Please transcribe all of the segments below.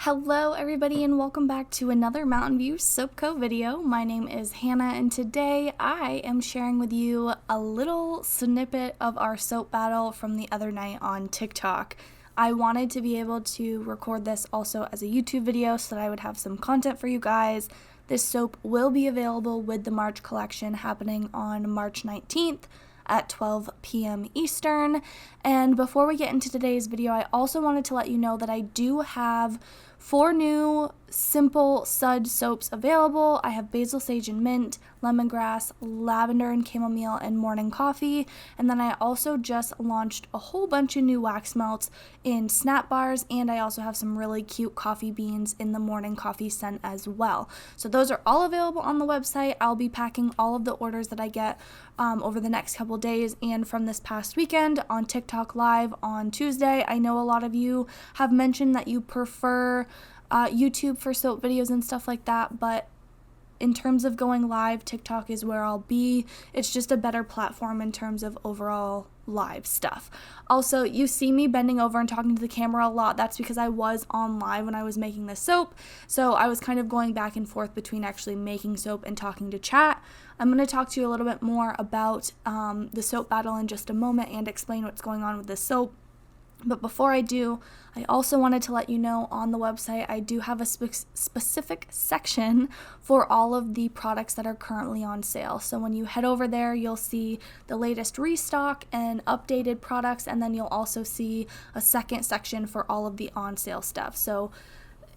Hello everybody and welcome back to another Mountain View Soap Co video. My name is Hannah and today I am sharing with you a little snippet of our soap battle from the other night on TikTok. I wanted to be able to record this also as a YouTube video so that I would have some content for you guys. This soap will be available with the March collection happening on March 19th. At 12 p.m. Eastern. And before we get into today's video, I also wanted to let you know that I do have 4 new simple suds soaps available. I have basil, sage, and mint, lemongrass, lavender and chamomile, and morning coffee. And then I also just launched a whole bunch of new wax melts in snap bars, and I also have some really cute coffee beans in the morning coffee scent as well. So those are all available on the website. I'll be packing all of the orders that I get over the next couple days and from this past weekend on TikTok Live on Tuesday. I know a lot of you have mentioned that you prefer YouTube for soap videos and stuff like that, but in terms of going live, TikTok is where I'll be. It's just a better platform in terms of overall live stuff. Also, you see me bending over and talking to the camera a lot. That's because I was on live when I was making this soap, so I was kind of going back and forth between actually making soap and talking to chat. I'm going to talk to you a little bit more about the soap battle in just a moment and explain what's going on with this soap. But before I do, I also wanted to let you know on the website I do have a specific section for all of the products that are currently on sale. So when you head over there, you'll see the latest restock and updated products, and then you'll also see a second section for all of the on sale stuff. So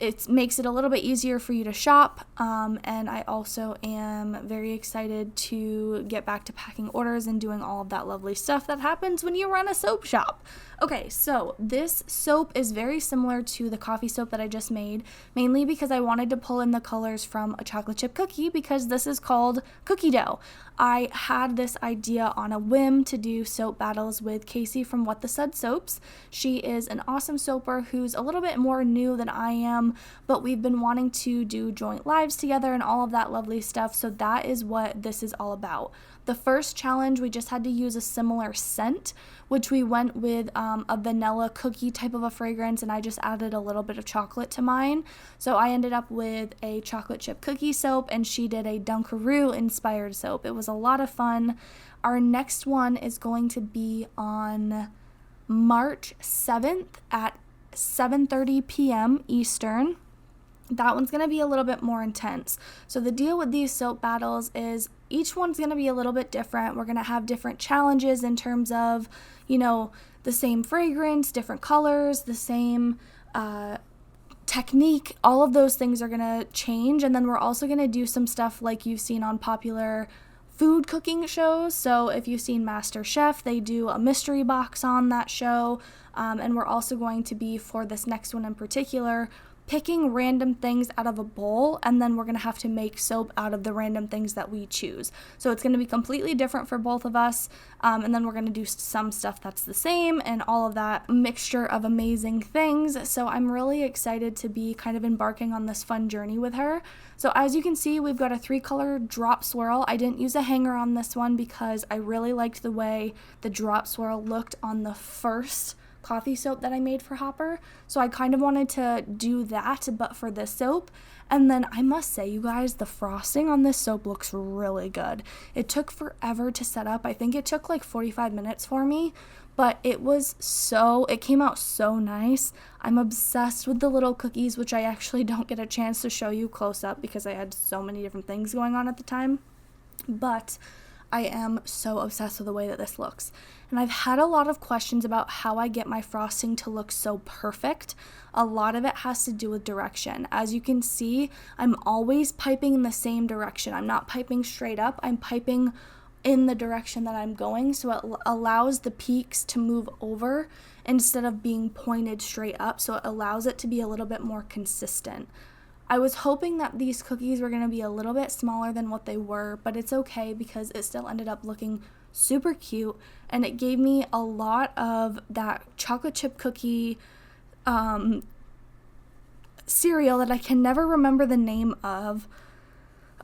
it makes it a little bit easier for you to shop, and I also am very excited to get back to packing orders and doing all of that lovely stuff that happens when you run a soap shop. Okay, so this soap is very similar to the coffee soap that I just made, mainly because I wanted to pull in the colors from a chocolate chip cookie because this is called cookie dough. I had this idea on a whim to do soap battles with Casey from What the Sud Soaps. She is an awesome soaper who's a little bit more new than I am, but we've been wanting to do joint lives together and all of that lovely stuff, so that is what this is all about. The first challenge, we just had to use a similar scent, which we went with a vanilla cookie type of a fragrance, and I just added a little bit of chocolate to mine. So I ended up with a chocolate chip cookie soap, and she did a Dunkaroo inspired soap. It was a lot of fun. Our next one is going to be on March 7th at 7:30 p.m. Eastern. That one's going to be a little bit more intense. So the deal with these soap battles is each one's going to be a little bit different. We're going to have different challenges in terms of, the same fragrance, different colors, the same technique. All of those things are going to change. And then we're also going to do some stuff like you've seen on popular food cooking shows. So if you've seen MasterChef, they do a mystery box on that show. And we're also going to be, for this next one in particular, picking random things out of a bowl, and then we're going to have to make soap out of the random things that we choose. So it's going to be completely different for both of us, and then we're going to do some stuff that's the same and all of that mixture of amazing things. So I'm really excited to be kind of embarking on this fun journey with her. So as you can see, we've got a 3-color drop swirl. I didn't use a hanger on this one because I really liked the way the drop swirl looked on the first coffee soap that I made for Hopper, so I kind of wanted to do that but for this soap. And then I must say, you guys, the frosting on this soap looks really good. It took forever to set up. I think it took like 45 minutes for me, but it came out so nice. I'm obsessed with the little cookies, which I actually don't get a chance to show you close up because I had so many different things going on at the time, but I am so obsessed with the way that this looks. And I've had a lot of questions about how I get my frosting to look so perfect. A lot of it has to do with direction. As you can see, I'm always piping in the same direction. I'm not piping straight up. I'm piping in the direction that I'm going, so it allows the peaks to move over instead of being pointed straight up, so it allows it to be a little bit more consistent. I was hoping that these cookies were going to be a little bit smaller than what they were, but it's okay because it still ended up looking super cute, and it gave me a lot of that chocolate chip cookie cereal that I can never remember the name of.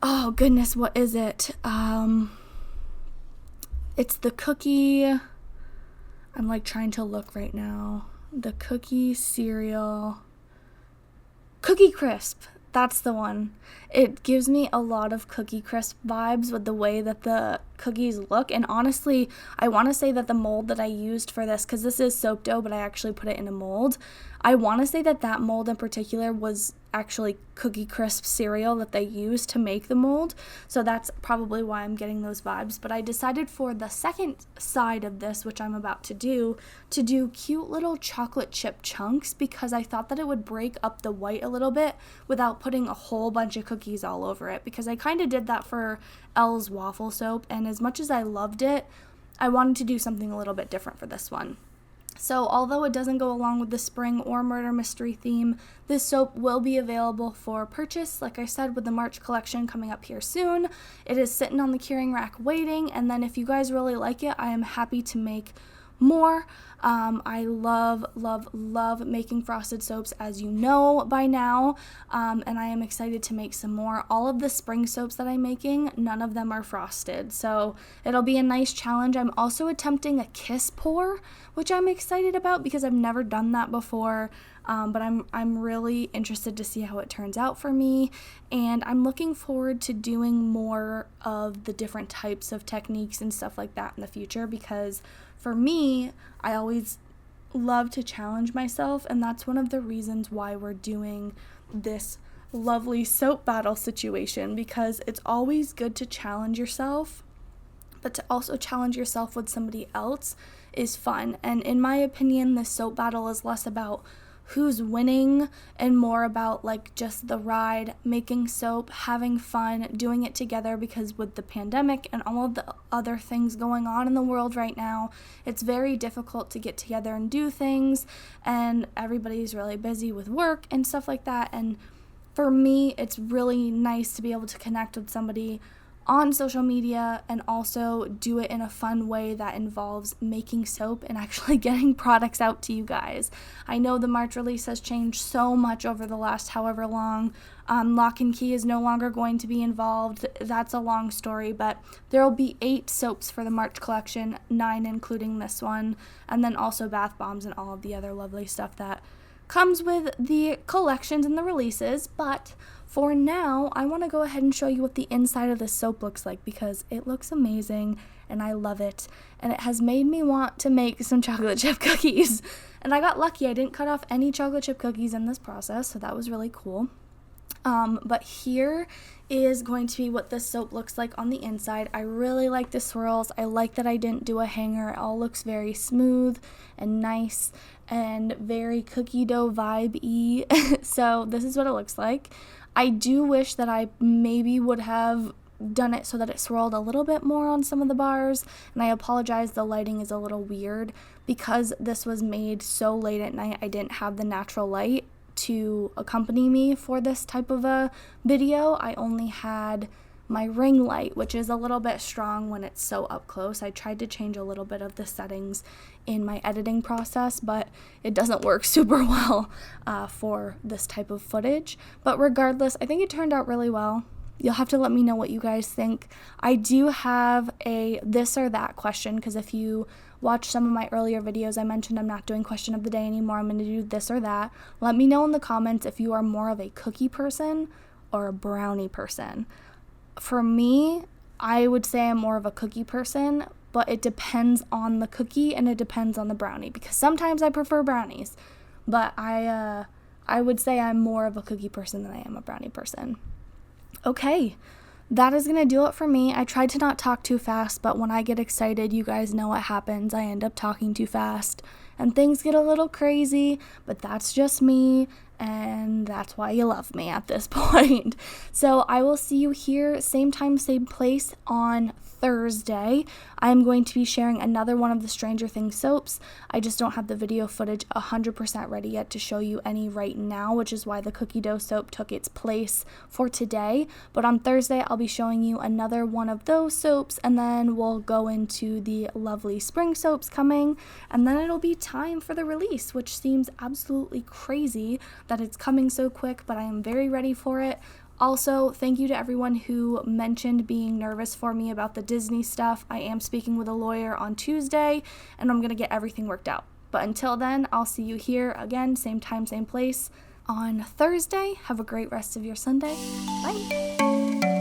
Oh goodness, what is it? It's the cookie, I'm trying to look right now. The cookie cereal. Cookie Crisp. That's the one. It gives me a lot of Cookie Crisp vibes with the way that the cookies look. And honestly, I want to say that the mold that I used for this, because this is soap dough, but I actually put it in a mold. I want to say that mold in particular was actually Cookie Crisp cereal that they used to make the mold. So that's probably why I'm getting those vibes. But I decided for the second side of this, which I'm about to do cute little chocolate chip chunks, because I thought that it would break up the white a little bit without putting a whole bunch of cookies all over it, because I kind of did that for Elle's waffle soap, and as much as I loved it, I wanted to do something a little bit different for this one. So although it doesn't go along with the spring or murder mystery theme, this soap will be available for purchase, like I said, with the March collection coming up here soon. It is sitting on the curing rack waiting, and then if you guys really like it, I am happy to make more. I love making frosted soaps, as you know by now, and I am excited to make some more. All of the spring soaps that I'm making, none of them are frosted, so it'll be a nice challenge. I'm also attempting a kiss pour, which I'm excited about because I've never done that before, but I'm really interested to see how it turns out for me, and I'm looking forward to doing more of the different types of techniques and stuff like that in the future, because for me, I always love to challenge myself, and that's one of the reasons why we're doing this lovely soap battle situation, because it's always good to challenge yourself, but to also challenge yourself with somebody else is fun. And in my opinion, this soap battle is less about who's winning and more about like just the ride, making soap, having fun, doing it together, because with the pandemic and all of the other things going on in the world right now, it's very difficult to get together and do things, and everybody's really busy with work and stuff like that. And for me, it's really nice to be able to connect with somebody on social media and also do it in a fun way that involves making soap and actually getting products out to you guys. I know the March release has changed so much over the last however long. Lock and Key is no longer going to be involved. That's a long story, but there will be 8 soaps for the March collection, 9 including this one, and then also bath bombs and all of the other lovely stuff that comes with the collections and the releases. But for now, I want to go ahead and show you what the inside of this soap looks like, because it looks amazing and I love it, and it has made me want to make some chocolate chip cookies. And I got lucky, I didn't cut off any chocolate chip cookies in this process, so that was really cool. But here is going to be what this soap looks like on the inside. I really like the swirls. I like that I didn't do a hanger. It all looks very smooth and nice and very cookie dough vibe-y. So this is what it looks like. I do wish that I maybe would have done it so that it swirled a little bit more on some of the bars, and I apologize, the lighting is a little weird because this was made so late at night. I didn't have the natural light to accompany me for this type of a video. I only had my ring light, which is a little bit strong when it's so up close. I tried to change a little bit of the settings in my editing process, but it doesn't work super well for this type of footage. But regardless, I think it turned out really well. You'll have to let me know what you guys think. I do have a this or that question, because if you watch some of my earlier videos, I mentioned I'm not doing question of the day anymore. I'm going to do this or that. Let me know in the comments if you are more of a cookie person or a brownie person. For me, I would say I'm more of a cookie person, but it depends on the cookie and it depends on the brownie, because sometimes I prefer brownies, but I would say I'm more of a cookie person than I am a brownie person. Okay, that is going to do it for me. I tried to not talk too fast, but when I get excited, you guys know what happens. I end up talking too fast and things get a little crazy, but that's just me, and that's why you love me at this point. So I will see you here, same time, same place on Thursday. I'm going to be sharing another one of the Stranger Things soaps. I just don't have the video footage 100% ready yet to show you any right now, which is why the cookie dough soap took its place for today. But on Thursday, I'll be showing you another one of those soaps, and then we'll go into the lovely spring soaps coming, and then it'll be time for the release, which seems absolutely crazy that it's coming so quick, but I am very ready for it. Also, thank you to everyone who mentioned being nervous for me about the Disney stuff. I am speaking with a lawyer on Tuesday, and I'm going to get everything worked out. But until then, I'll see you here again, same time, same place. on Thursday. Have a great rest of your Sunday. Bye.